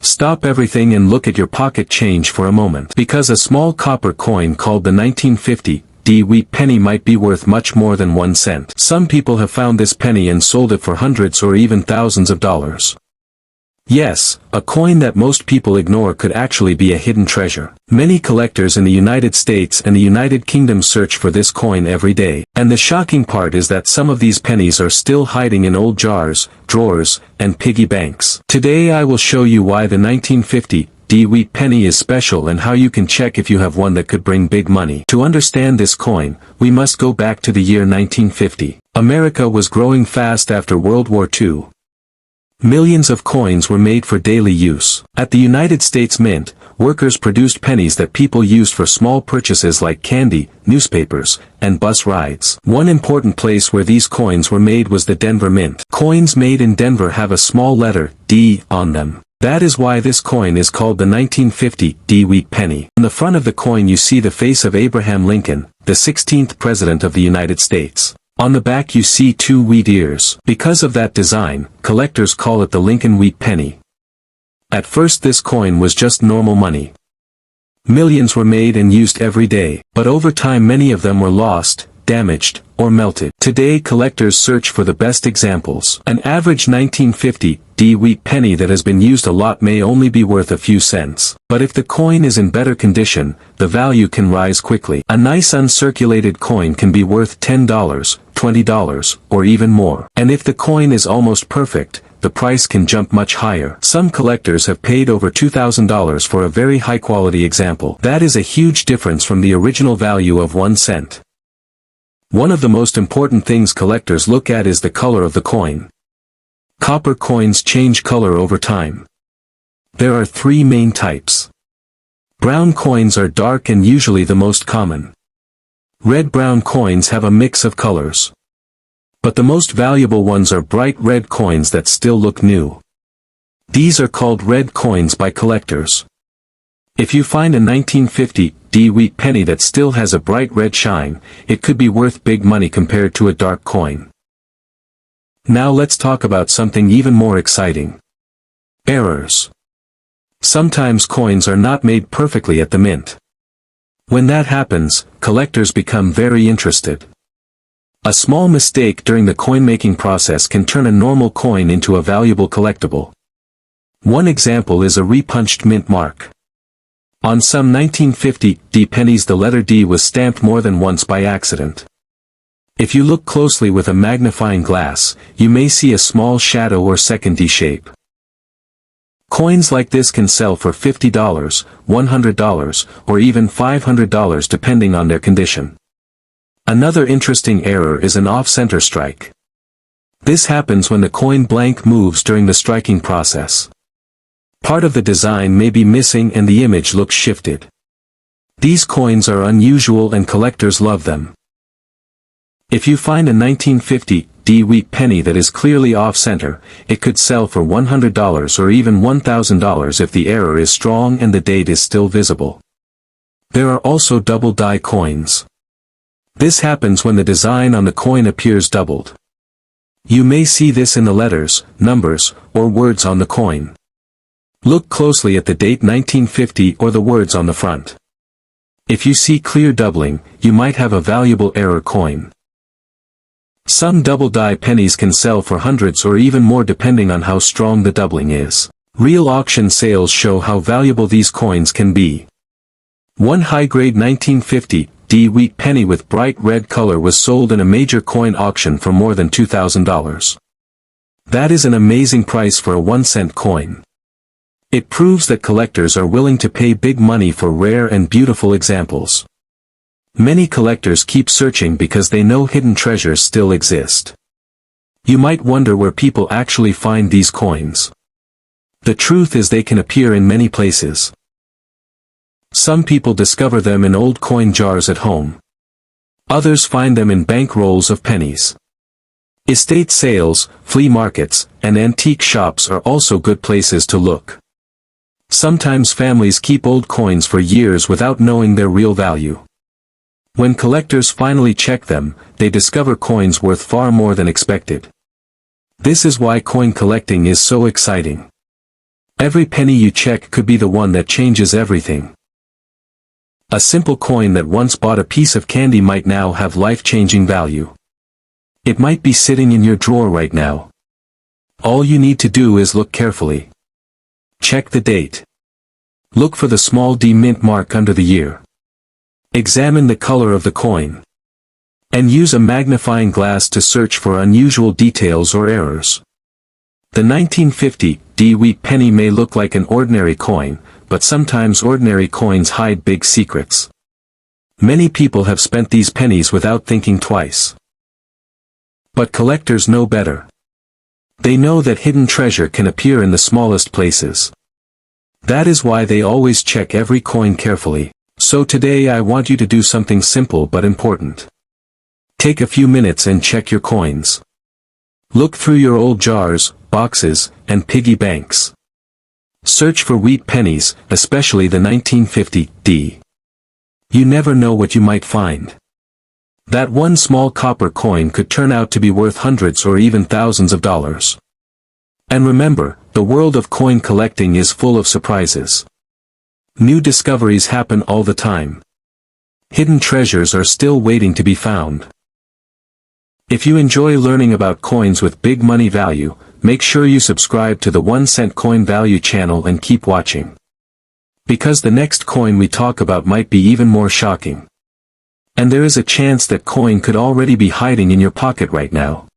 Stop everything and look at your pocket change for a moment. Because a small copper coin called the 1950 wheat penny might be worth much more than 1 cent. Some people have found this penny and sold it for hundreds or even thousands of dollars. Yes, a coin that most people ignore could actually be a hidden treasure. Many collectors in the United States and the United Kingdom search for this coin every day. And the shocking part is that some of these pennies are still hiding in old jars, drawers, and piggy banks. Today I will show you why the 1950 wheat penny is special and how you can check if you have one that could bring big money. To understand this coin, we must go back to the year 1950. America was growing fast after World War II. Millions of coins were made for daily use. At the United States Mint, workers produced pennies that people used for small purchases like candy, newspapers, and bus rides. One important place where these coins were made was the Denver Mint. Coins made in Denver have a small letter, D, on them. That is why this coin is called the 1950 wheat penny. On the front of the coin you see the face of Abraham Lincoln, the 16th President of the United States. On the back you see 2 wheat ears. Because of that design, collectors call it the Lincoln wheat penny. At first this coin was just normal money. Millions were made and used every day, but over time many of them were lost, damaged, or melted. Today collectors search for the best examples. An average 1950 wheat penny that has been used a lot may only be worth a few cents. But if the coin is in better condition, the value can rise quickly. A nice uncirculated coin can be worth $10, $20, or even more. And if the coin is almost perfect, the price can jump much higher. Some collectors have paid over $2,000 for a very high-quality example. That is a huge difference from the original value of 1 cent. One of the most important things collectors look at is the color of the coin. Copper coins change color over time. There are 3 main types. Brown coins are dark and usually the most common. Red-brown coins have a mix of colors. But the most valuable ones are bright red coins that still look new. These are called red coins by collectors. If you find a 1950 wheat penny that still has a bright red shine, it could be worth big money compared to a dark coin. Now let's talk about something even more exciting. Errors. Sometimes coins are not made perfectly at the mint. When that happens, collectors become very interested. A small mistake during the coin-making process can turn a normal coin into a valuable collectible. One example is a repunched mint mark. On some 1950 pennies the letter D was stamped more than once by accident. If you look closely with a magnifying glass, you may see a small shadow or second D shape. Coins like this can sell for $50, $100, or even $500 depending on their condition. Another interesting error is an off-center strike. This happens when the coin blank moves during the striking process. Part of the design may be missing and the image looks shifted. These coins are unusual and collectors love them. If you find a 1950 wheat penny that is clearly off-center, it could sell for $100 or even $1,000 if the error is strong and the date is still visible. There are also double die coins. This happens when the design on the coin appears doubled. You may see this in the letters, numbers, or words on the coin. Look closely at the date 1950 or the words on the front. If you see clear doubling, you might have a valuable error coin. Some double die pennies can sell for hundreds or even more depending on how strong the doubling is. Real auction sales show how valuable these coins can be. One high-grade 1950 wheat penny with bright red color was sold in a major coin auction for more than $2,000. That is an amazing price for a 1-cent coin. It proves that collectors are willing to pay big money for rare and beautiful examples. Many collectors keep searching because they know hidden treasures still exist. You might wonder where people actually find these coins. The truth is they can appear in many places. Some people discover them in old coin jars at home. Others find them in bank rolls of pennies. Estate sales, flea markets, and antique shops are also good places to look. Sometimes families keep old coins for years without knowing their real value. When collectors finally check them, they discover coins worth far more than expected. This is why coin collecting is so exciting. Every penny you check could be the one that changes everything. A simple coin that once bought a piece of candy might now have life-changing value. It might be sitting in your drawer right now. All you need to do is look carefully. Check the date. Look for the small D mint mark under the year. Examine the color of the coin. And use a magnifying glass to search for unusual details or errors. The 1950 D wheat penny may look like an ordinary coin, but sometimes ordinary coins hide big secrets. Many people have spent these pennies without thinking twice. But collectors know better. They know that hidden treasure can appear in the smallest places. That is why they always check every coin carefully. So today I want you to do something simple but important. Take a few minutes and check your coins. Look through your old jars, boxes, and piggy banks. Search for wheat pennies, especially the 1950 D. You never know what you might find. That one small copper coin could turn out to be worth hundreds or even thousands of dollars. And remember, the world of coin collecting is full of surprises. New discoveries happen all the time. Hidden treasures are still waiting to be found. If you enjoy learning about coins with big money value, make sure you subscribe to the 1-cent coin value channel and keep watching. Because the next coin we talk about might be even more shocking. And there is a chance that coin could already be hiding in your pocket right now.